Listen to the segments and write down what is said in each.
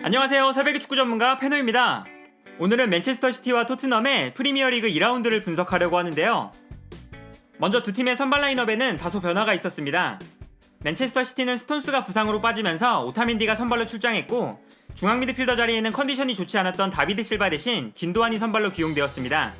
안녕하세요. 새벽의 축구 전문가 페노입니다. 오늘은 맨체스터 시티와 토트넘의 프리미어리그 2라운드를 분석하려고 하는데요. 먼저 두 팀의 선발 라인업에는 다소 변화가 있었습니다. 맨체스터 시티는 스톤스가 부상으로 빠지면서 오타민디가 선발로 출장했고, 중앙 미드필더 자리에는 컨디션이 좋지 않았던 다비드 실바 대신 균도안이 선발로 기용되었습니다.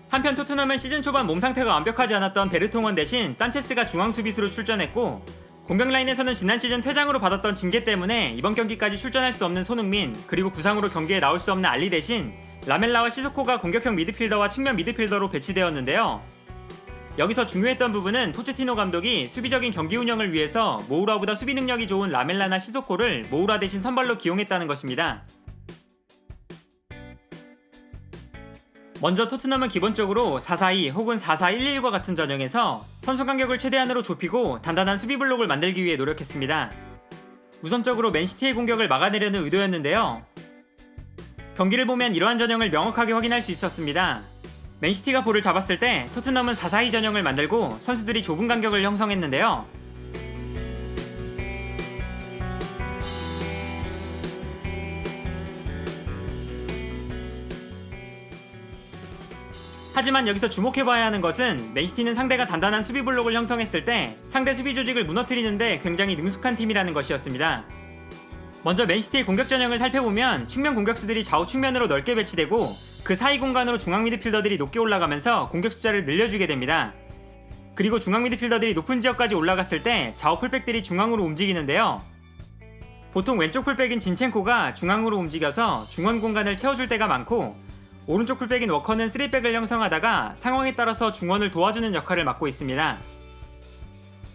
한편 토트넘은 시즌 초반 몸 상태가 완벽하지 않았던 베르통원 대신 산체스가 중앙 수비수로 출전했고, 공격 라인에서는 지난 시즌 퇴장으로 받았던 징계 때문에 이번 경기까지 출전할 수 없는 손흥민, 그리고 부상으로 경기에 나올 수 없는 알리 대신 라멜라와 시소코가 공격형 미드필더와 측면 미드필더로 배치되었는데요. 여기서 중요했던 부분은 포체티노 감독이 수비적인 경기 운영을 위해서 모우라보다 수비 능력이 좋은 라멜라나 시소코를 모우라 대신 선발로 기용했다는 것입니다. 먼저 토트넘은 기본적으로 4-4-2 혹은 4-4-1-1과 같은 전형에서 선수 간격을 최대한으로 좁히고 단단한 수비 블록을 만들기 위해 노력했습니다. 우선적으로 맨시티의 공격을 막아내려는 의도였는데요. 경기를 보면 이러한 전형을 명확하게 확인할 수 있었습니다. 맨시티가 볼을 잡았을 때 토트넘은 4-4-2 전형을 만들고 선수들이 좁은 간격을 형성했는데요. 하지만 여기서 주목해봐야 하는 것은 맨시티는 상대가 단단한 수비 블록을 형성했을 때 상대 수비 조직을 무너뜨리는데 굉장히 능숙한 팀이라는 것이었습니다. 먼저 맨시티의 공격 전형을 살펴보면 측면 공격수들이 좌우 측면으로 넓게 배치되고 그 사이 공간으로 중앙 미드필더들이 높게 올라가면서 공격 숫자를 늘려주게 됩니다. 그리고 중앙 미드필더들이 높은 지역까지 올라갔을 때 좌우 풀백들이 중앙으로 움직이는데요. 보통 왼쪽 풀백인 진첸코가 중앙으로 움직여서 중원 공간을 채워줄 때가 많고, 오른쪽 풀백인 워커는 3백을 형성하다가 상황에 따라서 중원을 도와주는 역할을 맡고 있습니다.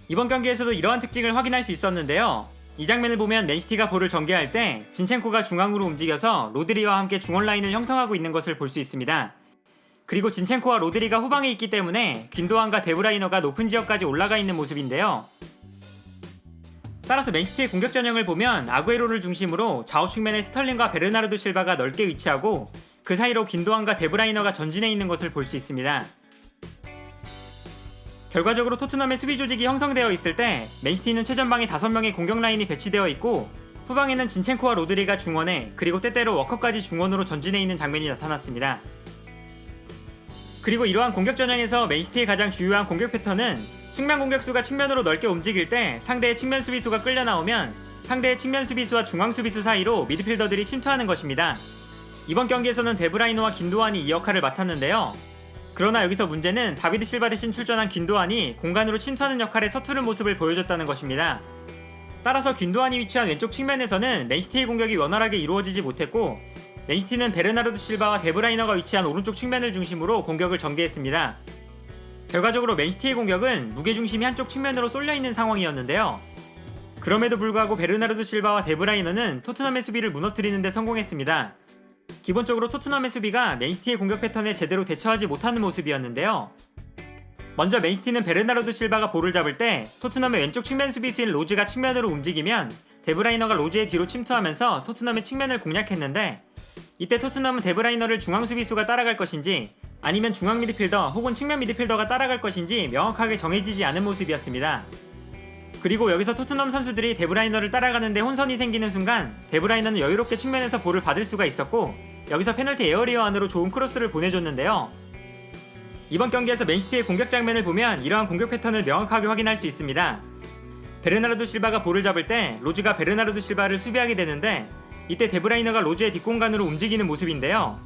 이번 경기에서도 이러한 특징을 확인할 수 있었는데요. 이 장면을 보면 맨시티가 볼을 전개할 때 진첸코가 중앙으로 움직여서 로드리와 함께 중원 라인을 형성하고 있는 것을 볼 수 있습니다. 그리고 진첸코와 로드리가 후방에 있기 때문에 균도안과 데브라이너가 높은 지역까지 올라가 있는 모습인데요. 따라서 맨시티의 공격 전형을 보면 아구에로를 중심으로 좌우 측면에 스털링과 베르나르도 실바가 넓게 위치하고 그 사이로 균도안과 데브라이너가 전진해 있는 것을 볼 수 있습니다. 결과적으로 토트넘의 수비 조직이 형성되어 있을 때 맨시티는 최전방에 5명의 공격 라인이 배치되어 있고, 후방에는 진첸코와 로드리가 중원에, 그리고 때때로 워커까지 중원으로 전진해 있는 장면이 나타났습니다. 그리고 이러한 공격 전형에서 맨시티의 가장 주요한 공격 패턴은 측면 공격수가 측면으로 넓게 움직일 때 상대의 측면 수비수가 끌려 나오면 상대의 측면 수비수와 중앙 수비수 사이로 미드필더들이 침투하는 것입니다. 이번 경기에서는 데브라이너와 균도안이 이 역할을 맡았는데요. 그러나 여기서 문제는 다비드 실바 대신 출전한 균도안이 공간으로 침투하는 역할에 서투른 모습을 보여줬다는 것입니다. 따라서 균도안이 위치한 왼쪽 측면에서는 맨시티의 공격이 원활하게 이루어지지 못했고, 맨시티는 베르나르도 실바와 데브라이너가 위치한 오른쪽 측면을 중심으로 공격을 전개했습니다. 결과적으로 맨시티의 공격은 무게중심이 한쪽 측면으로 쏠려있는 상황이었는데요. 그럼에도 불구하고 베르나르도 실바와 데브라이너는 토트넘의 수비를 무너뜨리는 데 성공했습니다. 기본적으로 토트넘의 수비가 맨시티의 공격 패턴에 제대로 대처하지 못하는 모습이었는데요. 먼저 맨시티는 베르나르도 실바가 볼을 잡을 때 토트넘의 왼쪽 측면 수비수인 로즈가 측면으로 움직이면 데브라이너가 로즈의 뒤로 침투하면서 토트넘의 측면을 공략했는데, 이때 토트넘은 데브라이너를 중앙 수비수가 따라갈 것인지 아니면 중앙 미드필더 혹은 측면 미드필더가 따라갈 것인지 명확하게 정해지지 않은 모습이었습니다. 그리고 여기서 토트넘 선수들이 데브라이너를 따라가는데 혼선이 생기는 순간 데브라이너는 여유롭게 측면에서 볼을 받을 수가 있었고, 여기서 페널티 에어리어 안으로 좋은 크로스를 보내줬는데요. 이번 경기에서 맨시티의 공격 장면을 보면 이러한 공격 패턴을 명확하게 확인할 수 있습니다. 베르나르도 실바가 볼을 잡을 때 로즈가 베르나르도 실바를 수비하게 되는데, 이때 데브라이너가 로즈의 뒷공간으로 움직이는 모습인데요.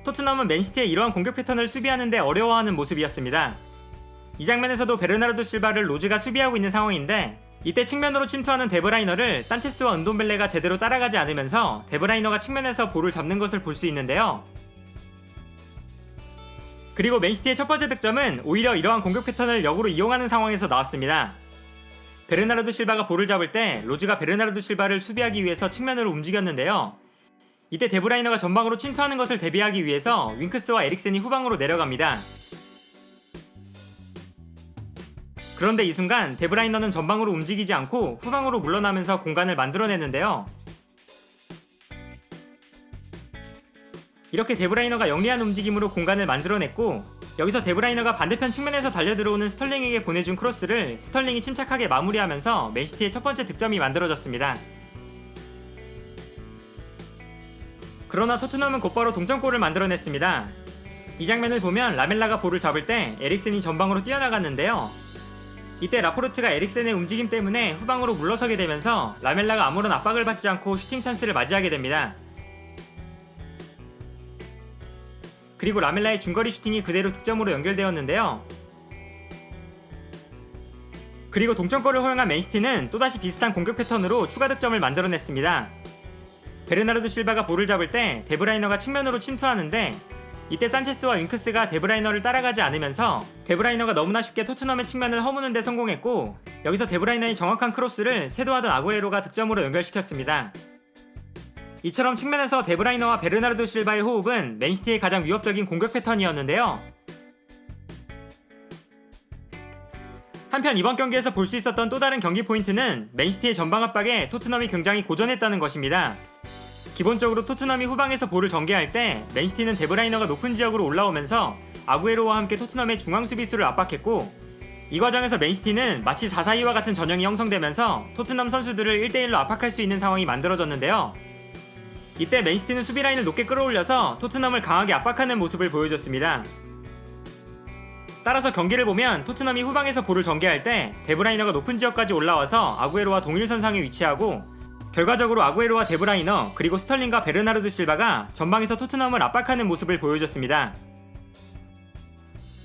토트넘은 맨시티의 이러한 공격 패턴을 수비하는데 어려워하는 모습이었습니다. 이 장면에서도 베르나르도 실바를 로즈가 수비하고 있는 상황인데, 이때 측면으로 침투하는 데브라이너를 산체스와 은돔벨레가 제대로 따라가지 않으면서 데브라이너가 측면에서 볼을 잡는 것을 볼 수 있는데요. 그리고 맨시티의 첫 번째 득점은 오히려 이러한 공격 패턴을 역으로 이용하는 상황에서 나왔습니다. 베르나르도 실바가 볼을 잡을 때 로즈가 베르나르도 실바를 수비하기 위해서 측면으로 움직였는데요. 이때 데브라이너가 전방으로 침투하는 것을 대비하기 위해서 윙크스와 에릭센이 후방으로 내려갑니다. 그런데 이 순간 데브라이너는 전방으로 움직이지 않고 후방으로 물러나면서 공간을 만들어내는데요. 이렇게 데브라이너가 영리한 움직임으로 공간을 만들어냈고, 여기서 데브라이너가 반대편 측면에서 달려들어오는 스털링에게 보내준 크로스를 스털링이 침착하게 마무리하면서 맨시티의 첫 번째 득점이 만들어졌습니다. 그러나 토트넘은 곧바로 동점골을 만들어냈습니다. 이 장면을 보면 라멜라가 볼을 잡을 때 에릭센이 전방으로 뛰어나갔는데요. 이때 라포르트가 에릭센의 움직임 때문에 후방으로 물러서게 되면서 라멜라가 아무런 압박을 받지 않고 슈팅 찬스를 맞이하게 됩니다. 그리고 라멜라의 중거리 슈팅이 그대로 득점으로 연결되었는데요. 그리고 동점골을 허용한 맨시티는 또다시 비슷한 공격 패턴으로 추가 득점을 만들어냈습니다. 베르나르도 실바가 볼을 잡을 때 데브라이너가 측면으로 침투하는데 이때 산체스와 윙크스가 데브라이너를 따라가지 않으면서 데브라이너가 너무나 쉽게 토트넘의 측면을 허무는 데 성공했고, 여기서 데브라이너의 정확한 크로스를 세도하던 아구에로가 득점으로 연결시켰습니다. 이처럼 측면에서 데브라이너와 베르나르도 실바의 호흡은 맨시티의 가장 위협적인 공격 패턴이었는데요. 한편 이번 경기에서 볼 수 있었던 또 다른 경기 포인트는 맨시티의 전방 압박에 토트넘이 굉장히 고전했다는 것입니다. 기본적으로 토트넘이 후방에서 볼을 전개할 때 맨시티는 데브라이너가 높은 지역으로 올라오면서 아구에로와 함께 토트넘의 중앙 수비수를 압박했고, 이 과정에서 맨시티는 마치 4-4-2와 같은 전형이 형성되면서 토트넘 선수들을 1대1로 압박할 수 있는 상황이 만들어졌는데요. 이때 맨시티는 수비 라인을 높게 끌어올려서 토트넘을 강하게 압박하는 모습을 보여줬습니다. 따라서 경기를 보면 토트넘이 후방에서 볼을 전개할 때 데브라이너가 높은 지역까지 올라와서 아구에로와 동일선상에 위치하고, 결과적으로 아구에로와 데브라이너 그리고 스털링과 베르나르도 실바가 전방에서 토트넘을 압박하는 모습을 보여줬습니다.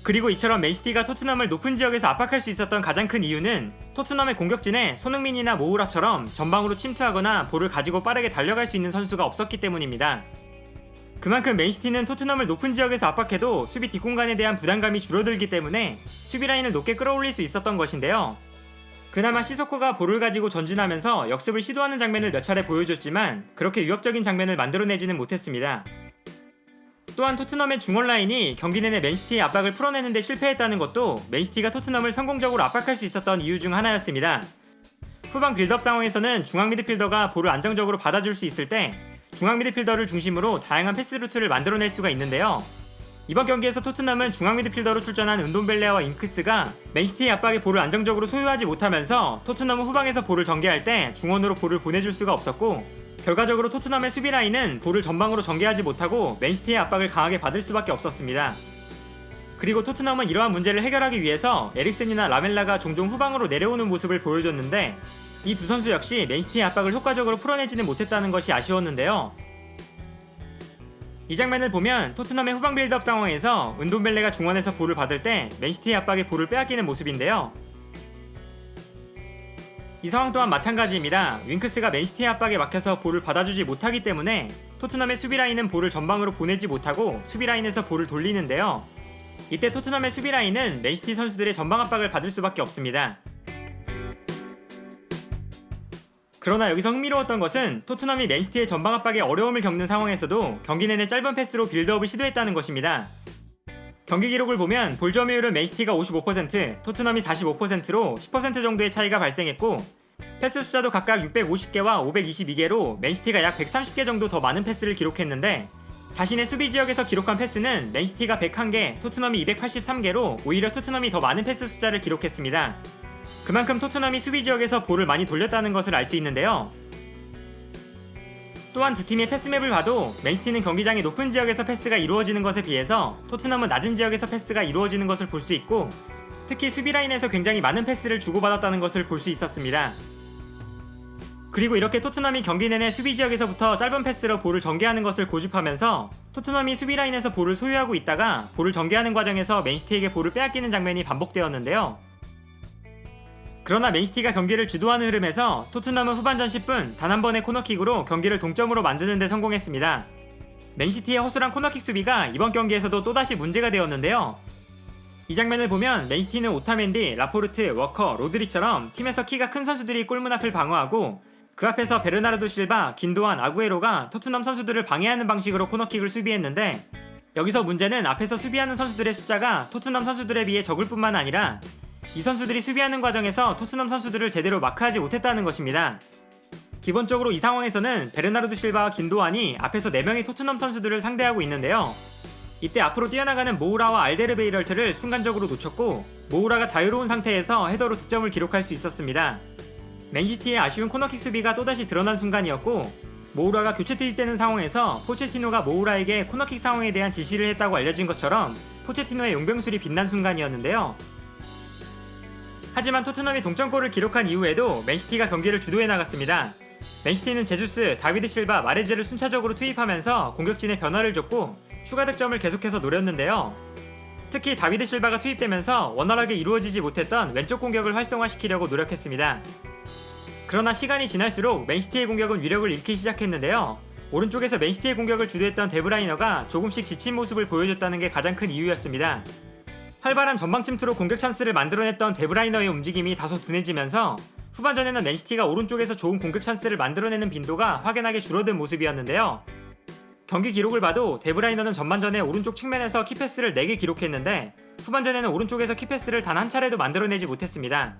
그리고 이처럼 맨시티가 토트넘을 높은 지역에서 압박할 수 있었던 가장 큰 이유는 토트넘의 공격진에 손흥민이나 모우라처럼 전방으로 침투하거나 볼을 가지고 빠르게 달려갈 수 있는 선수가 없었기 때문입니다. 그만큼 맨시티는 토트넘을 높은 지역에서 압박해도 수비 뒷공간에 대한 부담감이 줄어들기 때문에 수비 라인을 높게 끌어올릴 수 있었던 것인데요. 그나마 시소코가 볼을 가지고 전진하면서 역습을 시도하는 장면을 몇 차례 보여줬지만 그렇게 위협적인 장면을 만들어내지는 못했습니다. 또한 토트넘의 중원 라인이 경기 내내 맨시티의 압박을 풀어내는 데 실패했다는 것도 맨시티가 토트넘을 성공적으로 압박할 수 있었던 이유 중 하나였습니다. 후방 빌드업 상황에서는 중앙 미드필더가 볼을 안정적으로 받아줄 수 있을 때 중앙 미드필더를 중심으로 다양한 패스 루트를 만들어낼 수가 있는데요. 이번 경기에서 토트넘은 중앙 미드필더로 출전한 은돔벨레와 잉크스가 맨시티의 압박에 볼을 안정적으로 소유하지 못하면서 토트넘은 후방에서 볼을 전개할 때 중원으로 볼을 보내줄 수가 없었고, 결과적으로 토트넘의 수비 라인은 볼을 전방으로 전개하지 못하고 맨시티의 압박을 강하게 받을 수밖에 없었습니다. 그리고 토트넘은 이러한 문제를 해결하기 위해서 에릭센이나 라멜라가 종종 후방으로 내려오는 모습을 보여줬는데, 이 두 선수 역시 맨시티의 압박을 효과적으로 풀어내지는 못했다는 것이 아쉬웠는데요. 이 장면을 보면 토트넘의 후방 빌드업 상황에서 은돔벨레가 중원에서 볼을 받을 때 맨시티의 압박에 볼을 빼앗기는 모습인데요. 이 상황 또한 마찬가지입니다. 윙크스가 맨시티의 압박에 막혀서 볼을 받아주지 못하기 때문에 토트넘의 수비 라인은 볼을 전방으로 보내지 못하고 수비 라인에서 볼을 돌리는데요. 이때 토트넘의 수비 라인은 맨시티 선수들의 전방 압박을 받을 수밖에 없습니다. 그러나 여기서 흥미로웠던 것은 토트넘이 맨시티의 전방 압박에 어려움을 겪는 상황에서도 경기 내내 짧은 패스로 빌드업을 시도했다는 것입니다. 경기 기록을 보면 볼 점유율은 맨시티가 55%, 토트넘이 45%로 10% 정도의 차이가 발생했고, 패스 숫자도 각각 650개와 522개로 맨시티가 약 130개 정도 더 많은 패스를 기록했는데, 자신의 수비 지역에서 기록한 패스는 맨시티가 101개, 토트넘이 283개로 오히려 토트넘이 더 많은 패스 숫자를 기록했습니다. 그만큼 토트넘이 수비 지역에서 볼을 많이 돌렸다는 것을 알 수 있는데요. 또한 두 팀의 패스맵을 봐도 맨시티는 경기장의 높은 지역에서 패스가 이루어지는 것에 비해서 토트넘은 낮은 지역에서 패스가 이루어지는 것을 볼 수 있고, 특히 수비 라인에서 굉장히 많은 패스를 주고받았다는 것을 볼 수 있었습니다. 그리고 이렇게 토트넘이 경기 내내 수비 지역에서부터 짧은 패스로 볼을 전개하는 것을 고집하면서 토트넘이 수비 라인에서 볼을 소유하고 있다가 볼을 전개하는 과정에서 맨시티에게 볼을 빼앗기는 장면이 반복되었는데요. 그러나 맨시티가 경기를 주도하는 흐름에서 토트넘은 후반전 10분 단 한 번의 코너킥으로 경기를 동점으로 만드는 데 성공했습니다. 맨시티의 허술한 코너킥 수비가 이번 경기에서도 또다시 문제가 되었는데요. 이 장면을 보면 맨시티는 오타멘디, 라포르트, 워커, 로드리처럼 팀에서 키가 큰 선수들이 골문 앞을 방어하고, 그 앞에서 베르나르도 실바, 긴도안, 아구에로가 토트넘 선수들을 방해하는 방식으로 코너킥을 수비했는데, 여기서 문제는 앞에서 수비하는 선수들의 숫자가 토트넘 선수들에 비해 적을 뿐만 아니라 이 선수들이 수비하는 과정에서 토트넘 선수들을 제대로 마크하지 못했다는 것입니다. 기본적으로 이 상황에서는 베르나르도 실바와 긴도안이 앞에서 4명의 토트넘 선수들을 상대하고 있는데요. 이때 앞으로 뛰어나가는 모우라와 알데르베이럴트를 순간적으로 놓쳤고 모우라가 자유로운 상태에서 헤더로 득점을 기록할 수 있었습니다. 맨시티의 아쉬운 코너킥 수비가 또다시 드러난 순간이었고 모우라가 교체 투입되는 상황에서 포체티노가 모우라에게 코너킥 상황에 대한 지시를 했다고 알려진 것처럼 포체티노의 용병술이 빛난 순간이었는데요. 하지만 토트넘이 동점골을 기록한 이후에도 맨시티가 경기를 주도해 나갔습니다. 맨시티는 제주스, 다비드 실바, 마레즈를 순차적으로 투입하면서 공격진에 변화를 줬고 추가 득점을 계속해서 노렸는데요. 특히 다비드 실바가 투입되면서 원활하게 이루어지지 못했던 왼쪽 공격을 활성화시키려고 노력했습니다. 그러나 시간이 지날수록 맨시티의 공격은 위력을 잃기 시작했는데요. 오른쪽에서 맨시티의 공격을 주도했던 데브라이너가 조금씩 지친 모습을 보여줬다는 게 가장 큰 이유였습니다. 활발한 전방 침투로 공격 찬스를 만들어냈던 데브라이너의 움직임이 다소 둔해지면서 후반전에는 맨시티가 오른쪽에서 좋은 공격 찬스를 만들어내는 빈도가 확연하게 줄어든 모습이었는데요. 경기 기록을 봐도 데브라이너는 전반전에 오른쪽 측면에서 키패스를 4개 기록했는데 후반전에는 오른쪽에서 키패스를 단 한 차례도 만들어내지 못했습니다.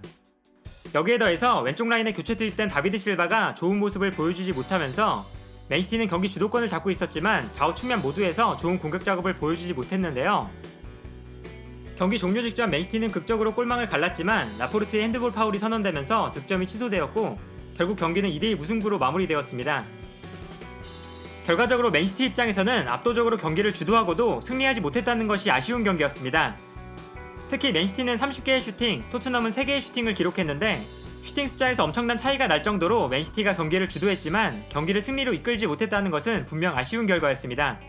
여기에 더해서 왼쪽 라인에 교체 투입된 다비드 실바가 좋은 모습을 보여주지 못하면서 맨시티는 경기 주도권을 잡고 있었지만 좌우 측면 모두에서 좋은 공격 작업을 보여주지 못했는데요. 경기 종료 직전 맨시티는 극적으로 골망을 갈랐지만 라포르트의 핸드볼 파울이 선언되면서 득점이 취소되었고 결국 경기는 2대2 무승부로 마무리되었습니다. 결과적으로 맨시티 입장에서는 압도적으로 경기를 주도하고도 승리하지 못했다는 것이 아쉬운 경기였습니다. 특히 맨시티는 30개의 슈팅, 토트넘은 3개의 슈팅을 기록했는데 슈팅 숫자에서 엄청난 차이가 날 정도로 맨시티가 경기를 주도했지만 경기를 승리로 이끌지 못했다는 것은 분명 아쉬운 결과였습니다.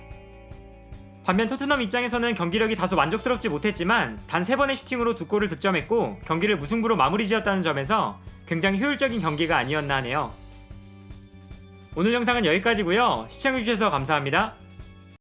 반면 토트넘 입장에서는 경기력이 다소 만족스럽지 못했지만 단 3번의 슈팅으로 2골을 득점했고 경기를 무승부로 마무리 지었다는 점에서 굉장히 효율적인 경기가 아니었나 하네요. 오늘 영상은 여기까지고요. 시청해주셔서 감사합니다.